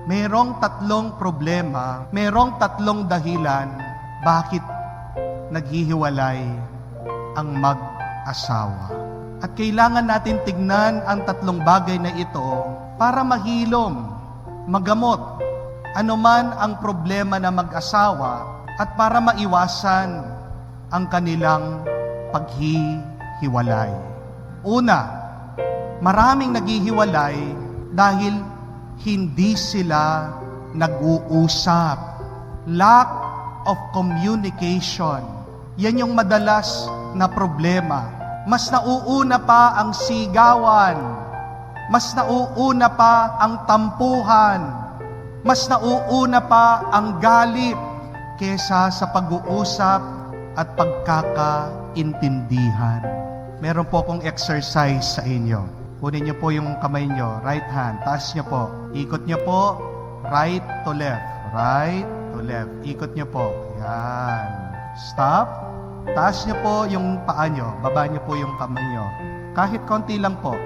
Merong tatlong problema, merong tatlong dahilan bakit naghihiwalay ang mag-asawa. At kailangan natin tignan ang tatlong bagay na ito para mahilom, magamot anuman ang problema na mag-asawa at para maiwasan ang kanilang paghihiwalay. Una, maraming naghihiwalay dahil hindi sila nag-uusap. Lack of communication. Yan yung madalas na problema. Mas nauuna pa ang sigawan. Mas nauuna pa ang tampuhan. Mas nauuna pa ang galit kesa sa pag-uusap at pagkakaintindihan. Meron po akong exercise sa inyo. Kunin niyo po yung kamay niyo, right hand, taas niyo po. Ikot niyo po, right to left. Right to left. Ikot niyo po. Yan. Stop. Taas niyo po yung paa niyo. Baba niyo po yung kamay niyo. Kahit konti lang po.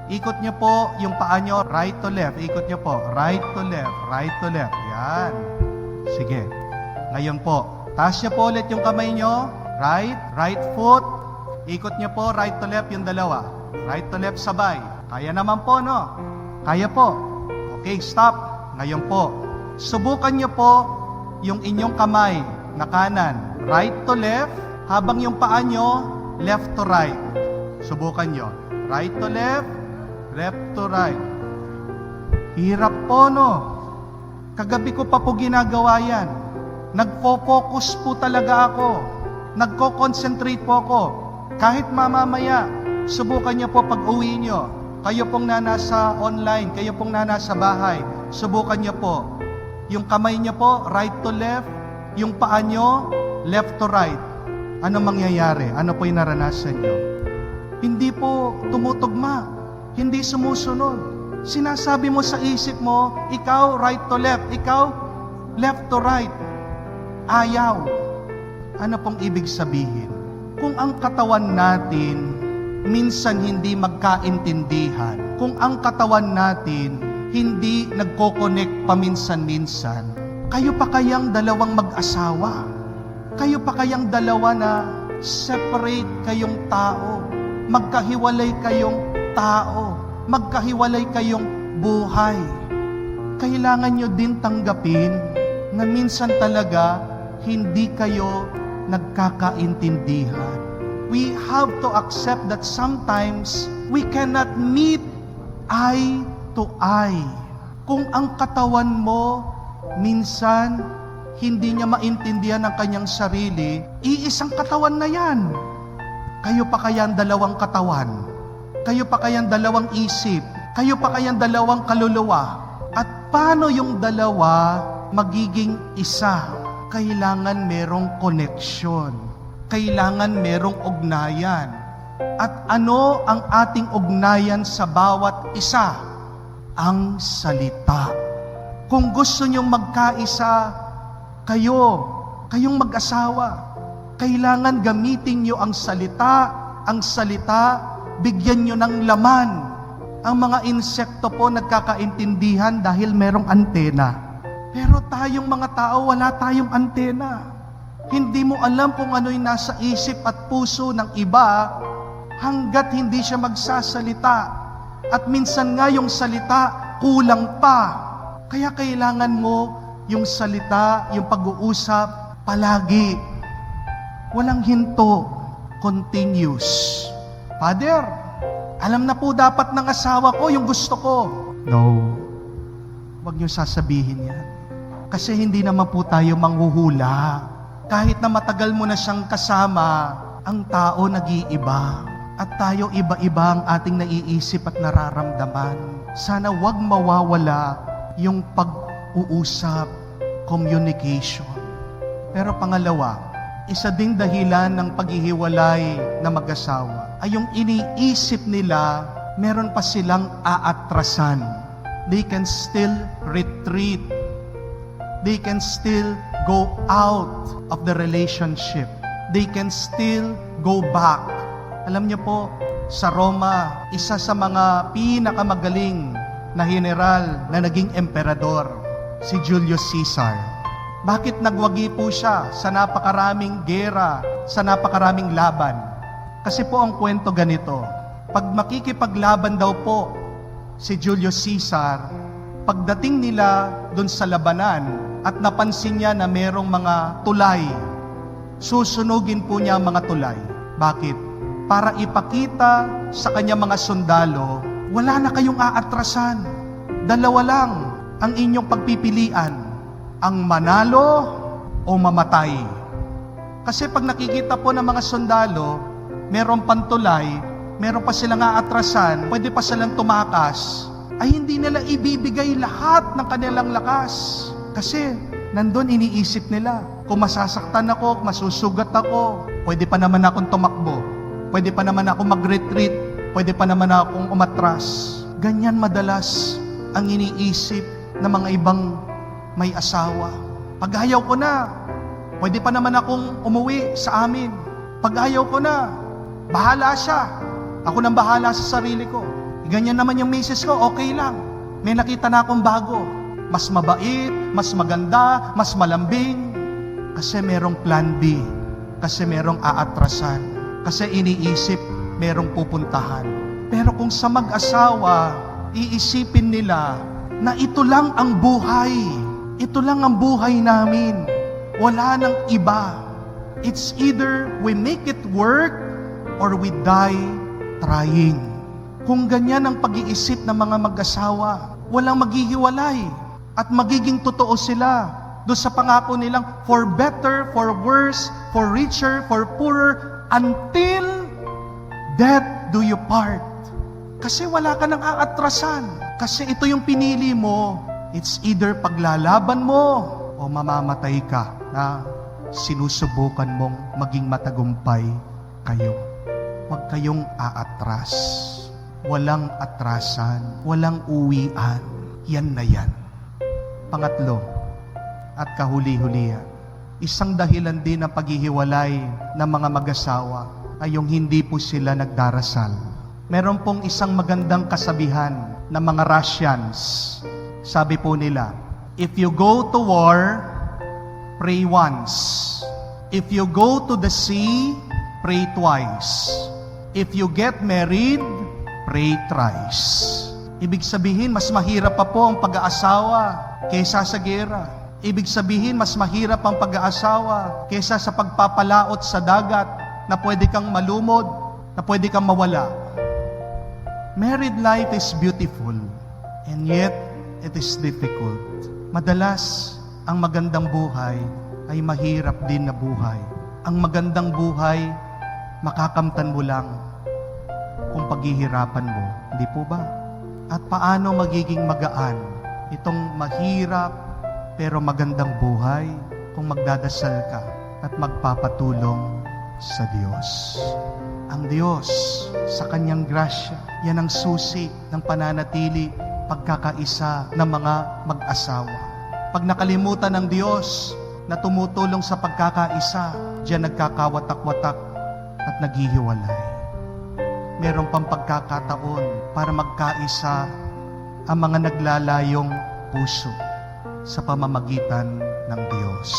Ikot niyo po yung paa niyo, right to left. Ikot niyo po, right to left, right to left. Yan. Sige. Ngayon po, taas niyo po ulit yung kamay niyo. Right foot. Ikot niyo po, right to left yung dalawa. Right to left sabay. Kaya naman po, no? Kaya po. Okay, stop. Ngayon po, subukan niyo po yung inyong kamay na kanan. Right to left, habang yung paa niyo, left to right. Subukan niyo. Right to left, left to right. Hirap po, no? Kagabi ko pa po ginagawa yan. Nagpo-focus po talaga ako. Nagko-concentrate po ako. Kahit mamamaya, subukan niyo po pag-uwi niyo. Kayo pong nasa online, kayo pong nasa bahay, subukan niyo po. Yung kamay niyo po, right to left. Yung paa niyo, left to right. Ano mangyayari? Ano po yung naranasan niyo? Hindi po tumutugma. Hindi sumusunod. Sinasabi mo sa isip mo, ikaw right to left, ikaw left to right. Ayaw. Ano pong ibig sabihin? Kung ang katawan natin minsan hindi magkaintindihan, kung ang katawan natin hindi nagko-connect paminsan-minsan, kayo pa kayang dalawang mag-asawa? Kayo pa kayang dalawa na separate kayong tao? Magkahiwalay kayong tao? Magkahiwalay kayong buhay? Kailangan nyo din tanggapin na minsan talaga hindi kayo nagkakaintindihan. We have to accept that sometimes we cannot meet eye to eye. Kung ang katawan mo minsan hindi niya maintindihan ang kanyang sarili, iisang katawan na yan. Kayo pa kaya ang dalawang katawan? Kayo pa kaya ang dalawang isip? Kayo pa kaya ang dalawang kaluluwa? At paano yung dalawa magiging isa? Kailangan merong connection. Kailangan merong ugnayan. At ano ang ating ugnayan sa bawat isa? Ang salita. Kung gusto nyong magkaisa, kayong mag-asawa, kailangan gamitin nyo ang salita, bigyan nyo ng laman. Ang mga insekto po nagkakaintindihan dahil merong antena. Pero tayong mga tao, wala tayong antena. Hindi mo alam kung ano yung nasa isip at puso ng iba hanggat hindi siya magsasalita. At minsan nga yung salita, kulang pa. Kaya kailangan mo yung salita, yung pag-uusap, palagi. Walang hinto. Continuous. Father, alam na po dapat ng asawa ko yung gusto ko. No. Huwag niyo sasabihin yan. Kasi hindi naman po tayo manghuhula. Kahit na matagal mo na siyang kasama, ang tao nag-iiba. At tayo iba-iba ang ating naiisip at nararamdaman. Sana wag mawawala yung pag-uusap, communication. Pero pangalawa, isa ding dahilan ng paghihiwalay na mag-asawa ay yung iniisip nila, meron pa silang aatrasan. They can still retreat. They can still go out of the relationship. They can still go back. Alam niyo po, sa Roma, isa sa mga pinakamagaling na general na naging emperador, si Julius Caesar. Bakit nagwagi po siya sa napakaraming gera, sa napakaraming laban? Kasi po ang kwento ganito, pag makikipaglaban daw po si Julius Caesar, pagdating nila dun sa labanan at napansin niya na merong mga tulay, susunugin po niya ang mga tulay. Bakit? Para ipakita sa kanya mga sundalo, wala na kayong aatrasan. Dalawa lang ang inyong pagpipilian, ang manalo o mamatay. Kasi pag nakikita po ng mga sundalo, meron pantulay, meron pa silang aatrasan, pwede pa silang tumakas, ay hindi nila ibibigay lahat ng kanilang lakas. Kasi nandun iniisip nila, kung masasaktan ako, masusugat ako, pwede pa naman akong tumakbo, pwede pa naman akong mag-retreat, pwede pa naman akong umatras. Ganyan madalas ang iniisip ng mga ibang may asawa. Pag ayaw ko na, pwede pa naman akong umuwi sa amin. Pag ayaw ko na, bahala siya. Ako nang bahala sa sarili ko. Ganyan naman yung misis ko, okay lang. May nakita na akong bago. Mas mabait, mas maganda, mas malambing. Kasi merong plan B. Kasi merong aatrasan. Kasi iniisip, merong pupuntahan. Pero kung sa mag-asawa, iisipin nila na ito lang ang buhay. Ito lang ang buhay namin. Wala nang iba. It's either we make it work or we die trying. Kung ganyan ang pag-iisip ng mga mag-asawa, walang maghihiwalay at magiging totoo sila doon sa pangako nilang for better, for worse, for richer, for poorer, until death do you part. Kasi wala ka nang aatrasan. Kasi ito yung pinili mo. It's either paglalaban mo o mamamatay ka na sinusubukan mong maging matagumpay kayo. Huwag kayong aatras. Walang atrasan. Walang uwian. Yan na yan. Pangatlo, at kahuli-hulihan, isang dahilan din ng paghihiwalay ng mga mag-asawa ay yung hindi po sila nagdarasal. Meron pong isang magandang kasabihan ng mga Russians. Sabi po nila, if you go to war, pray once. If you go to the sea, pray twice. If you get married, pray thrice. Ibig sabihin, mas mahirap pa po ang pag-aasawa kaysa sa gera. Ibig sabihin, mas mahirap ang pag-aasawa kaysa sa pagpapalaot sa dagat na pwede kang malumod, na pwede kang mawala. Married life is beautiful, and yet it is difficult. Madalas, ang magandang buhay ay mahirap din na buhay. Ang magandang buhay, makakamtan mo lang kung paghihirapan mo. Hindi po ba? At paano magiging magaan itong mahirap pero magandang buhay kung magdadasal ka at magpapatulong sa Diyos. Ang Diyos, sa Kanyang grasya, yan ang susi ng pananatili, pagkakaisa ng mga mag-asawa. Pag nakalimutan ng Diyos na tumutulong sa pagkakaisa, diyan nagkakawatak-watak at naghihiwalay. Meron pang pagkakataon para magkaisa ang mga naglalayong puso sa pamamagitan ng Diyos.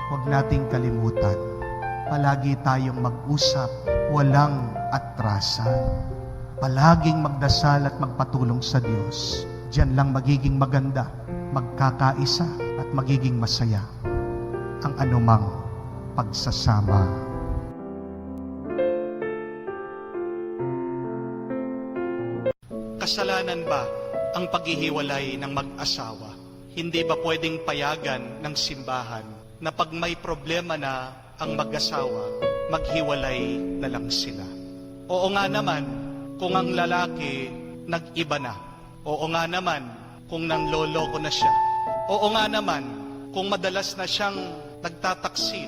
Huwag nating kalimutan, palagi tayong mag-usap, walang atrasan. Palaging magdasal at magpatulong sa Diyos. Diyan lang magiging maganda, magkakaisa at magiging masaya ang anumang pagsasama. Kasalanan ba ang paghihiwalay ng mag-asawa? Hindi ba pwedeng payagan ng simbahan na pag may problema na ang mag-asawa, maghiwalay na lang sila? Oo nga naman, kung ang lalaki nag-iba na. Oo nga naman, kung nanloloko na siya. Oo nga naman, kung madalas na siyang nagtataksil.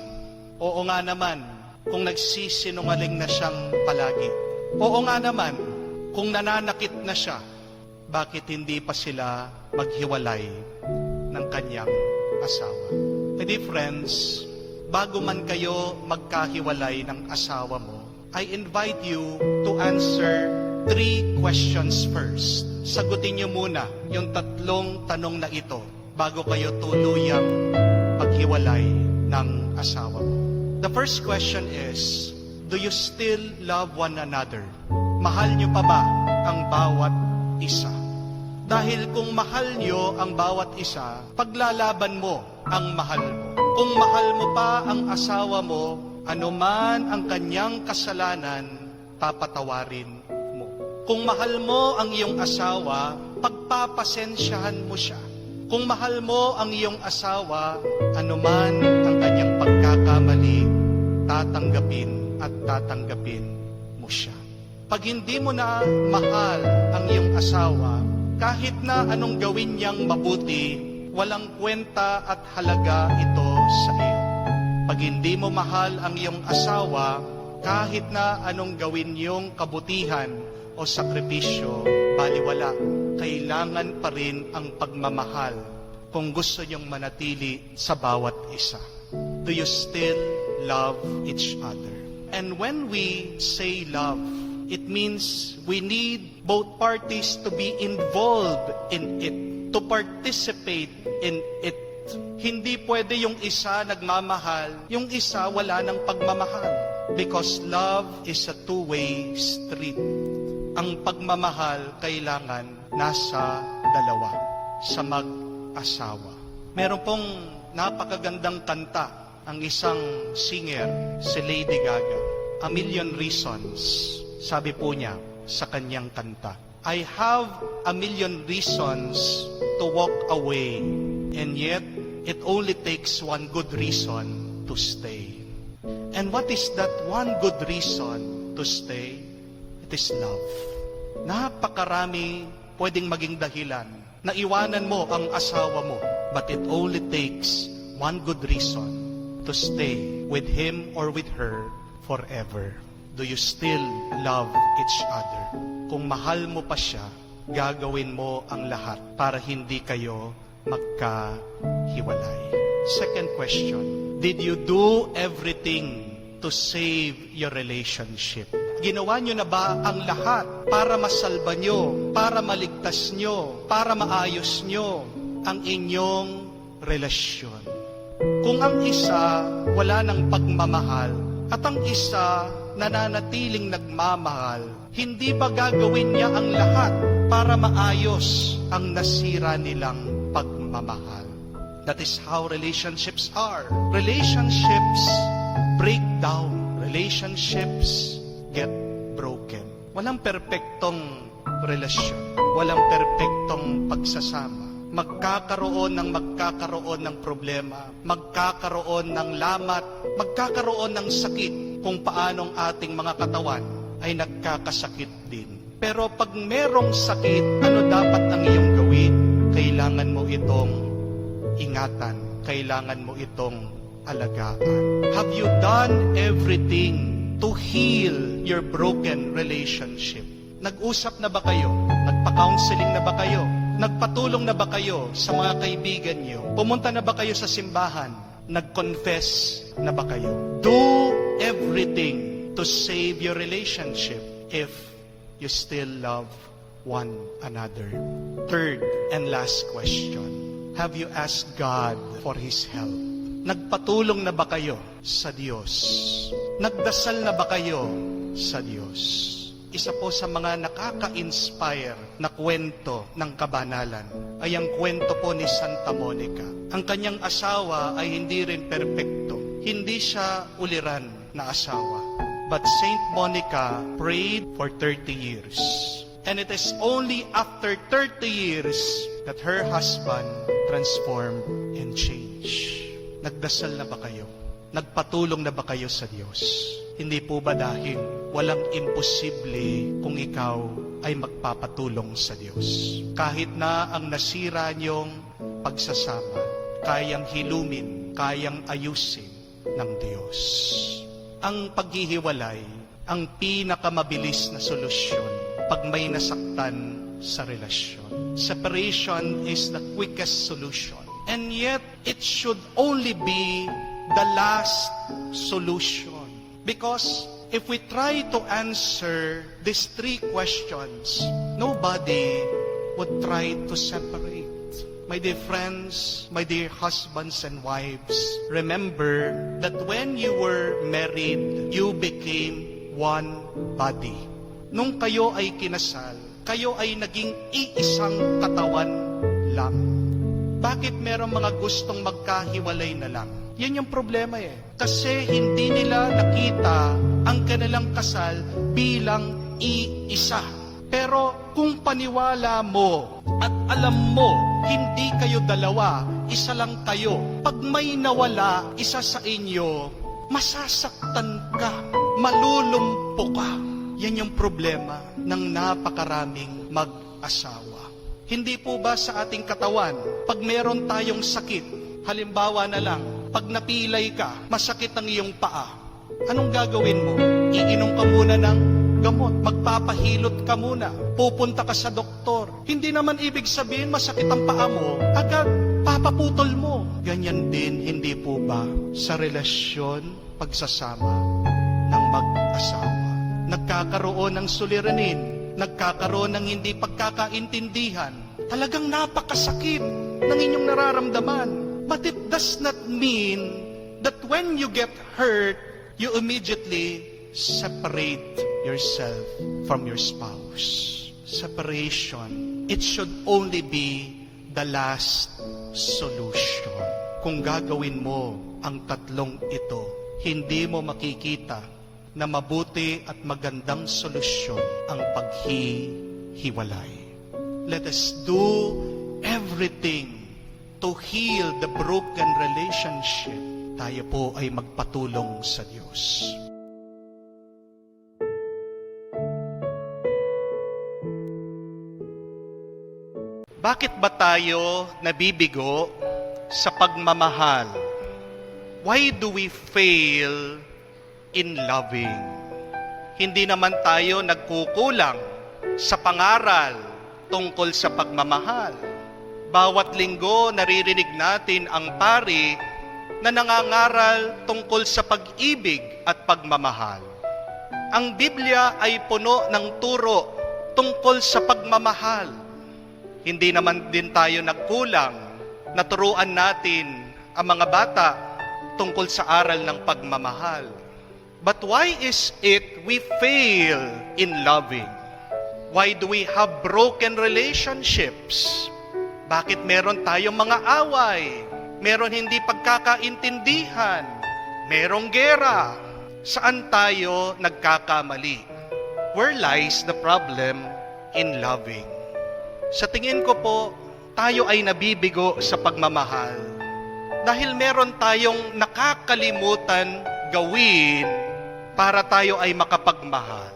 Oo nga naman, kung nagsisinungaling na siyang palagi. Oo nga naman, kung nananakit na siya, bakit hindi pa sila maghiwalay ng kanyang asawa? Hindi friends, bago man kayo magkahiwalay ng asawa mo, I invite you to answer 3 questions first. sagutin niyo muna yung tatlong tanong na ito bago kayo tuluyang maghiwalay ng asawa mo. The first question is, do you still love one another? Mahal niyo pa ba ang bawat isa? Dahil kung mahal niyo ang bawat isa, paglalaban mo ang mahal mo. Kung mahal mo pa ang asawa mo, anuman ang kanyang kasalanan, papatawarin mo. Kung mahal mo ang iyong asawa, pagpapasensyahan mo siya. Kung mahal mo ang iyong asawa, anuman ang kanyang pagkakamali, tatanggapin at tatanggapin mo siya. Pag hindi mo na mahal ang iyong asawa, kahit na anong gawin niyang mabuti, walang kwenta at halaga ito sa iyo. Pag hindi mo mahal ang iyong asawa, kahit na anong gawin niyong kabutihan o sakripisyo, baliwala. Kailangan pa rin ang pagmamahal kung gusto niyong manatili sa bawat isa. Do you still love each other? And when we say love, it means we need both parties to be involved in it, to participate in it. Hindi pwede yung isa nagmamahal, yung isa wala ng pagmamahal. Because love is a two-way street. Ang pagmamahal kailangan nasa dalawa, sa mag-asawa. Meron pong napakagandang kanta ang isang singer, si Lady Gaga. A Million Reasons, sabi po niya sa kanyang kanta. I have a million reasons to walk away, and yet it only takes one good reason to stay. And what is that one good reason to stay? It is love. Napakarami pwedeng maging dahilan na iwanan mo ang asawa mo, but it only takes one good reason to stay with him or with her forever. Do you still love each other? Kung mahal mo pa siya, gagawin mo ang lahat para hindi kayo magkahiwalay. Second question, did you do everything to save your relationship? Ginawa nyo na ba ang lahat para masalba nyo, para maligtas nyo, para maayos nyo ang inyong relasyon? Kung ang isa wala ng pagmamahal at ang isa nananatiling nagmamahal, hindi ba gagawin niya ang lahat para maayos ang nasira nilang pagmamahal? That is how relationships are. Relationships break down. Relationships get broken. Walang perpektong relasyon. Walang perpektong pagsasama. Magkakaroon ng problema. Magkakaroon ng lamat. Magkakaroon ng sakit kung paanong ating mga katawan ay nagkakasakit din. Pero pag merong sakit, ano dapat ang iyong gawin? Kailangan mo itong ingatan. Kailangan mo itong alagaan. Have you done everything to heal your broken relationship? Nag-usap na ba kayo? Nagpa-counseling na ba kayo? Nagpatulong na ba kayo sa mga kaibigan niyo? Pumunta na ba kayo sa simbahan? Nag-confess na ba kayo? Do everything to save your relationship if you still love one another. Third and last question, have you asked God for His help? Nagpatulong na ba kayo sa Diyos? Nagdasal na ba kayo sa Diyos? Isa po sa mga nakaka-inspire na kwento ng kabanalan ay ang kwento po ni Santa Monica. Ang kanyang asawa ay hindi rin perpekto. Hindi siya uliran na asawa. But Saint Monica prayed for 30 years. And it is only after 30 years that her husband transformed and changed. Nagdasal na ba kayo? Nagpatulong na ba kayo sa Diyos? Hindi po ba dahil walang imposible kung ikaw ay magpapatulong sa Diyos? Kahit na ang nasira niyong pagsasama, kayang hilumin, kayang ayusin ng Diyos. Ang paghihiwalay, ang pinakamabilis na solusyon pag may nasaktan sa relasyon. Separation is the quickest solution. And yet, it should only be the last solution. Because if we try to answer these three questions, nobody would try to separate. My dear friends, my dear husbands and wives, remember that when you were married, you became one body. Nung kayo ay kinasal, kayo ay naging iisang katawan lang. Bakit merong mga gustong magkahiwalay na lang? Yan yung problema eh. Kasi hindi nila nakita ang kanilang kasal bilang iisa. Pero kung paniwala mo at alam mo, hindi kayo dalawa, isa lang kayo. Pag may nawala, isa sa inyo, masasaktan ka, malulumpo ka. Yan yung problema ng napakaraming mag-asawa. Hindi po ba sa ating katawan, pag meron tayong sakit, halimbawa na lang, pag napilay ka, masakit ang iyong paa, anong gagawin mo? Iinom ka muna ng gamot, magpapahilot ka muna, pupunta ka sa doktor. Hindi naman ibig sabihin masakit ang paa mo, agad papaputol mo. Ganyan din, hindi po ba sa relasyon, pagsasama ng mag-asawa? Nagkakaroon ng suliranin, nagkakaroon ng hindi pagkakaintindihan. Talagang napakasakit ng inyong nararamdaman. But it does not mean that when you get hurt, you immediately separate yourself from your spouse. Separation, it should only be the last solution. Kung gagawin mo ang tatlong ito, hindi mo makikita na mabuti at magandang solusyon ang paghihiwalay. Let us do everything to heal the broken relationship. Tayo po ay magpatulong sa Diyos. Bakit ba tayo nabibigo sa pagmamahal? Why do we fail in loving? Hindi naman tayo nagkukulang sa pangaral tungkol sa pagmamahal. Bawat linggo naririnig natin ang pari na nangangaral tungkol sa pag-ibig at pagmamahal. Ang Biblia ay puno ng turo tungkol sa pagmamahal. Hindi naman din tayo nagkulang na turuan natin ang mga bata tungkol sa aral ng pagmamahal. But why is it we fail in loving? Why do we have broken relationships? Bakit meron tayong mga away? Meron hindi pagkakaintindihan? Merong gera? Saan tayo nagkakamali? Where lies the problem in loving? Sa tingin ko po, tayo ay nabibigo sa pagmamahal dahil meron tayong nakakalimutan gawin para tayo ay makapagmahal.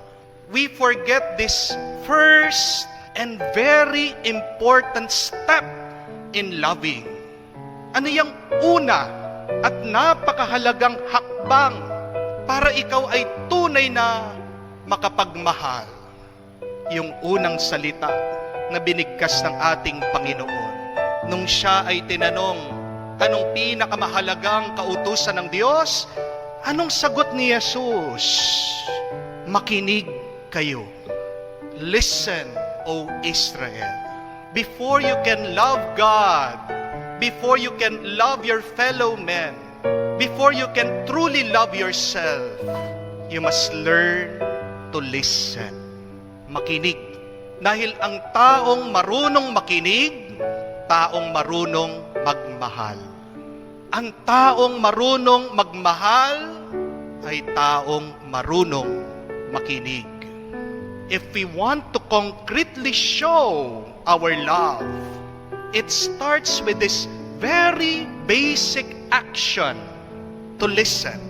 We forget this first and very important step in loving. Ano yung una at napakahalagang hakbang para ikaw ay tunay na makapagmahal? Yung unang salita na binigkas ng ating Panginoon. Nung siya ay tinanong, anong pinakamahalagang kautusan ng Diyos? Anong sagot ni Jesus? Makinig kayo. Listen, O Israel. Before you can love God, before you can love your fellow men, before you can truly love yourself, you must learn to listen. Makinig. Dahil ang taong marunong makinig, taong marunong magmahal. Ang taong marunong magmahal ay taong marunong makinig. If we want to concretely show our love, it starts with this very basic action to listen.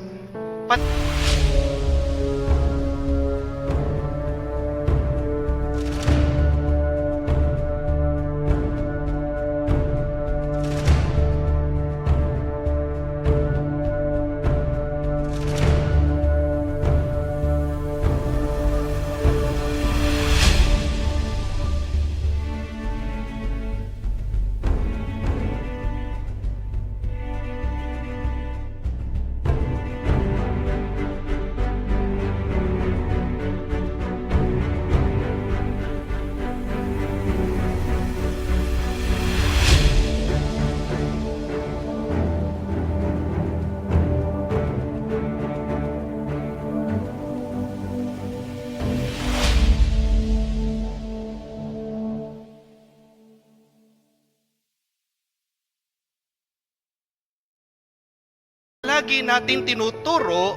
palagi natin tinuturo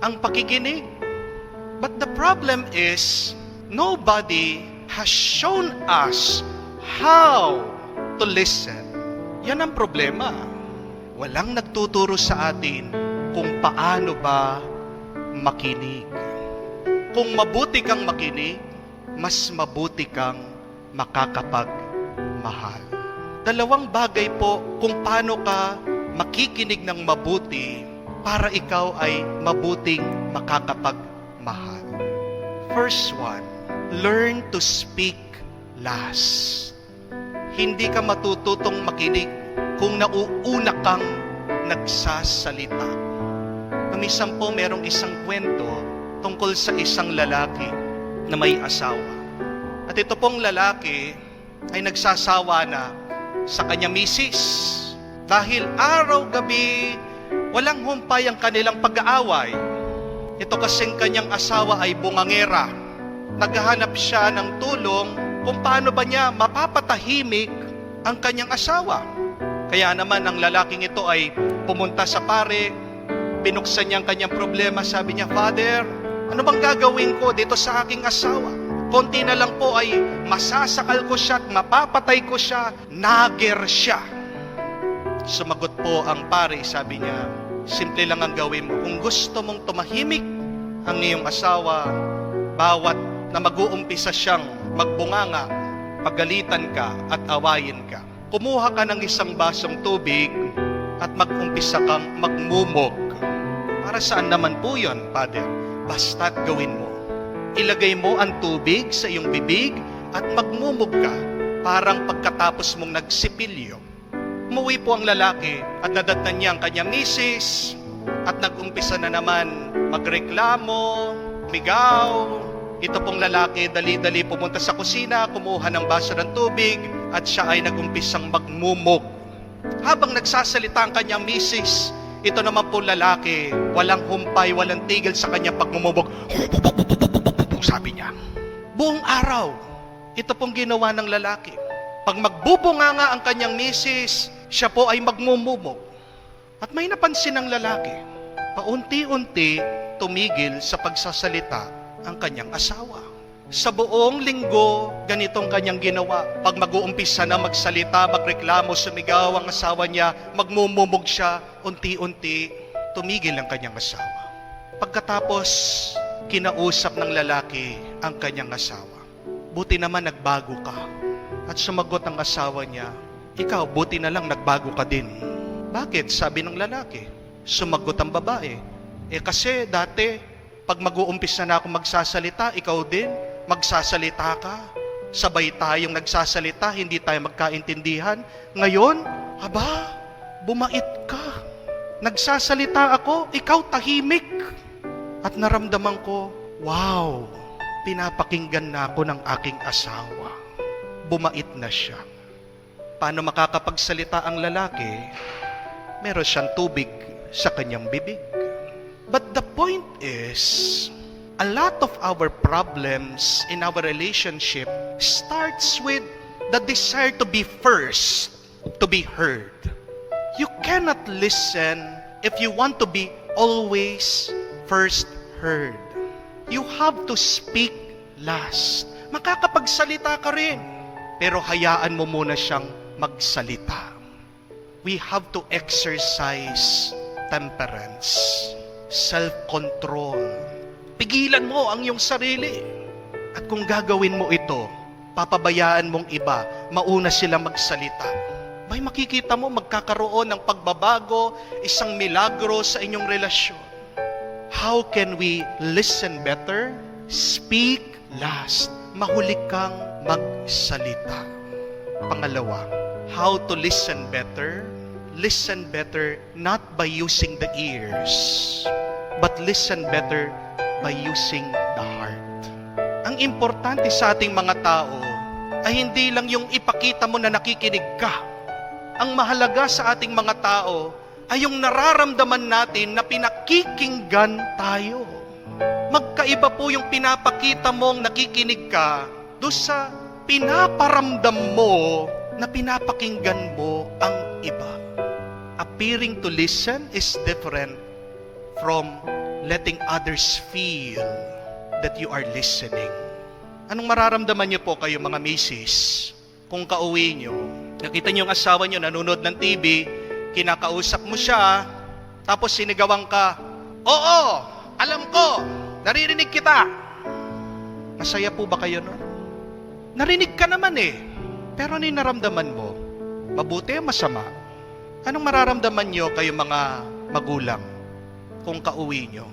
ang pakikinig. But the problem is, nobody has shown us how to listen. Yan ang problema. Walang nagtuturo sa atin kung paano ba makinig. Kung mabuti kang makinig, mas mabuti kang makakapagmahal. Dalawang bagay po kung paano ka makikinig ng mabuti para ikaw ay mabuting makakapagmahal. First one, learn to speak last. Hindi ka matututong makinig kung nauuna kang nagsasalita. Minsan po merong isang kwento tungkol sa isang lalaki na may asawa. At ito pong lalaki ay nagsasawa na sa kanya misis. Dahil araw-gabi, walang humpay ang kanilang pag-aaway. Ito kasing kanyang asawa ay bungangera. Naghahanap siya ng tulong kung paano ba niya mapapatahimik ang kanyang asawa. Kaya naman ang lalaking ito ay pumunta sa pare, binuksan niya ang kanyang problema. Sabi niya, Father, ano bang gagawin ko dito sa aking asawa? Konti na lang po ay masasakal ko siya at mapapatay ko siya. Nager siya. Sumagot po ang pare, sabi niya, simple lang ang gawin mo. Kung gusto mong tumahimik ang iyong asawa, bawat na mag-uumpisa siyang magbunganga, pagalitan ka at awayin ka, kumuha ka ng isang basong tubig at mag-umpisa kang magmumog. Para saan naman po yun, Father? Basta't gawin mo. Ilagay mo ang tubig sa iyong bibig at magmumog ka, parang pagkatapos mong nagsipilyo. Umuwi po ang lalaki at nadatnan niya ang kanyang misis at nag-umpisa na naman magreklamo, migaw. Ito pong lalaki dali-dali pumunta sa kusina, kumuha ng baso ng tubig at siya ay nag-umpisang magmumog. Habang nagsasalita ang kanyang misis, ito naman po lalaki, walang humpay, walang tigil sa kanyang pagmumubog. Sabi niya, buong araw, ito pong ginawa ng lalaki. Pag magbubunga nga ang kanyang misis, siya po ay magmumumog. At may napansin ng lalaki, paunti-unti tumigil sa pagsasalita ang kanyang asawa. Sa buong linggo, ganitong kanyang ginawa. Pag mag-uumpisa na magsalita, magreklamo, sumigaw ang asawa niya, magmumumog siya, unti-unti, tumigil ang kanyang asawa. Pagkatapos, kinausap ng lalaki ang kanyang asawa. Buti naman nagbago ka. At sumagot ang asawa niya, ikaw, buti na lang nagbago ka din. Bakit? Sabi ng lalaki. Sumagot ang babae, kasi dati, pag mag-uumpisa na ako magsasalita, ikaw din, magsasalita ka. Sabay tayong nagsasalita, hindi tayo magkaintindihan. Ngayon, bumait ka. Nagsasalita ako, ikaw tahimik. At naramdaman ko, wow, pinapakinggan na ako ng aking asawa. Bumait na siya. Paano makakapagsalita ang lalaki? Meron siyang tubig sa kanyang bibig. But the point is, a lot of our problems in our relationship starts with the desire to be first, to be heard. You cannot listen if you want to be always first heard. You have to speak last. Makakapagsalita ka rin, pero hayaan mo muna siyang magsalita. We have to exercise temperance, self-control. Pigilan mo ang iyong sarili. At kung gagawin mo ito, papabayaan mong iba, mauna sila magsalita. May makikita mo magkakaroon ng pagbabago, isang milagro sa inyong relasyon. How can we listen better? Speak last. Mahuli kang magsalita. Pangalawa, how to listen better? Listen better not by using the ears, but listen better by using the heart. Ang importante sa ating mga tao ay hindi lang yung ipakita mo na nakikinig ka. Ang mahalaga sa ating mga tao ay yung nararamdaman natin na pinakikinggan tayo. Magkaiba po yung pinapakita mong nakikinig ka doon sa pinaparamdam mo na pinapakinggan mo ang iba. A appearing to listen is different from letting others feel that you are listening. Anong mararamdaman niyo po kayo mga misis kung kauwi niyo? Nakita niyo yung asawa niyo nanonood ng TV, kinakausap mo siya, tapos sinigawan ka, "Oo, alam ko, naririnig kita." Masaya po ba kayo nun? Narinig ka naman eh. Pero ano yung naramdaman mo? Mabuti o masama? Anong mararamdaman niyo kayo mga magulang kung kauwi niyo?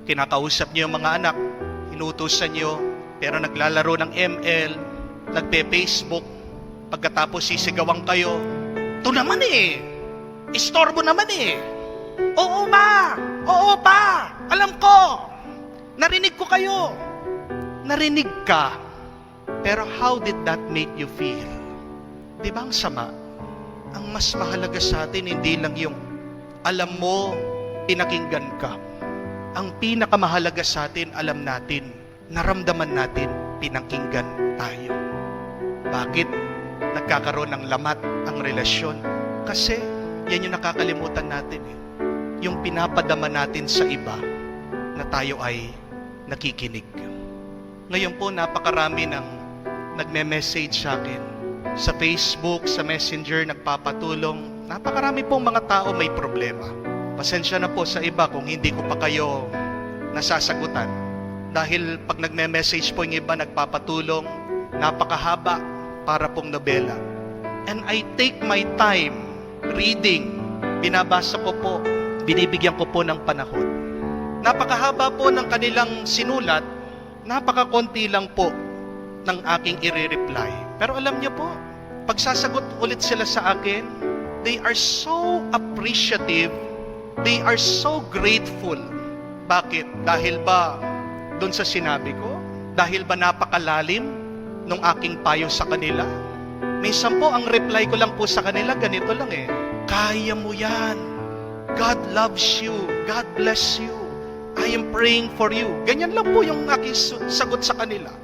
Kinakausap niyo yung mga anak, inutusan niyo, pero naglalaro ng ML, nagpe-Facebook, pagkatapos sisigawan kayo, "Ito naman eh, istorbo naman eh. Oo ba, alam ko, narinig ko kayo." Narinig ka, pero how did that make you feel? Di ba ang sama? Ang mas mahalaga sa atin, hindi lang yung alam mo, pinakinggan ka. Ang pinakamahalaga sa atin, alam natin, naramdaman natin, pinakinggan tayo. Bakit nagkakaroon ng lamat ang relasyon? Kasi yan yung nakakalimutan natin eh. Yung pinapadama natin sa iba na tayo ay nakikinig. Ngayon po, napakarami ng nagme-message sa akin. Sa Facebook, sa Messenger, nagpapatulong. Napakarami pong mga tao may problema. Pasensya na po sa iba kung hindi ko pa kayo nasasagutan. Dahil pag nagme-message po yung iba, nagpapatulong, napakahaba para pong nobela. And I take my time reading. Binabasa ko po, binibigyan ko po ng panahon. Napakahaba po ng kanilang sinulat, napakakonti lang po ng aking i-reply. Pero alam niyo po, pag sasagot ulit sila sa akin, they are so appreciative. They are so grateful. Bakit? Dahil ba doon sa sinabi ko? Dahil ba napakalalim nung aking payo sa kanila? Minsan po, ang reply ko lang po sa kanila, ganito lang eh. "Kaya mo yan. God loves you. God bless you. I am praying for you." Ganyan lang po yung aking sagot sa kanila.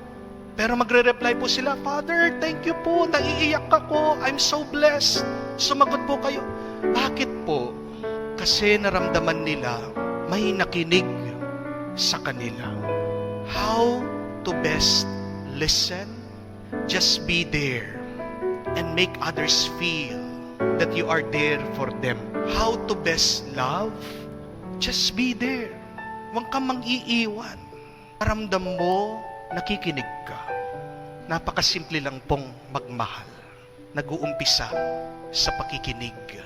Pero magre-reply po sila, "Father, thank you po. Naiiyak ako. I'm so blessed." Sumagot po kayo. Bakit po? Kasi naramdaman nila may nakinig sa kanila. How to best listen? Just be there and make others feel that you are there for them. How to best love? Just be there. Huwag kang mang-iiwan. Paramdam mo, nakikinig ka. Napakasimple lang pong magmahal. Nag-uumpisa sa pakikinig.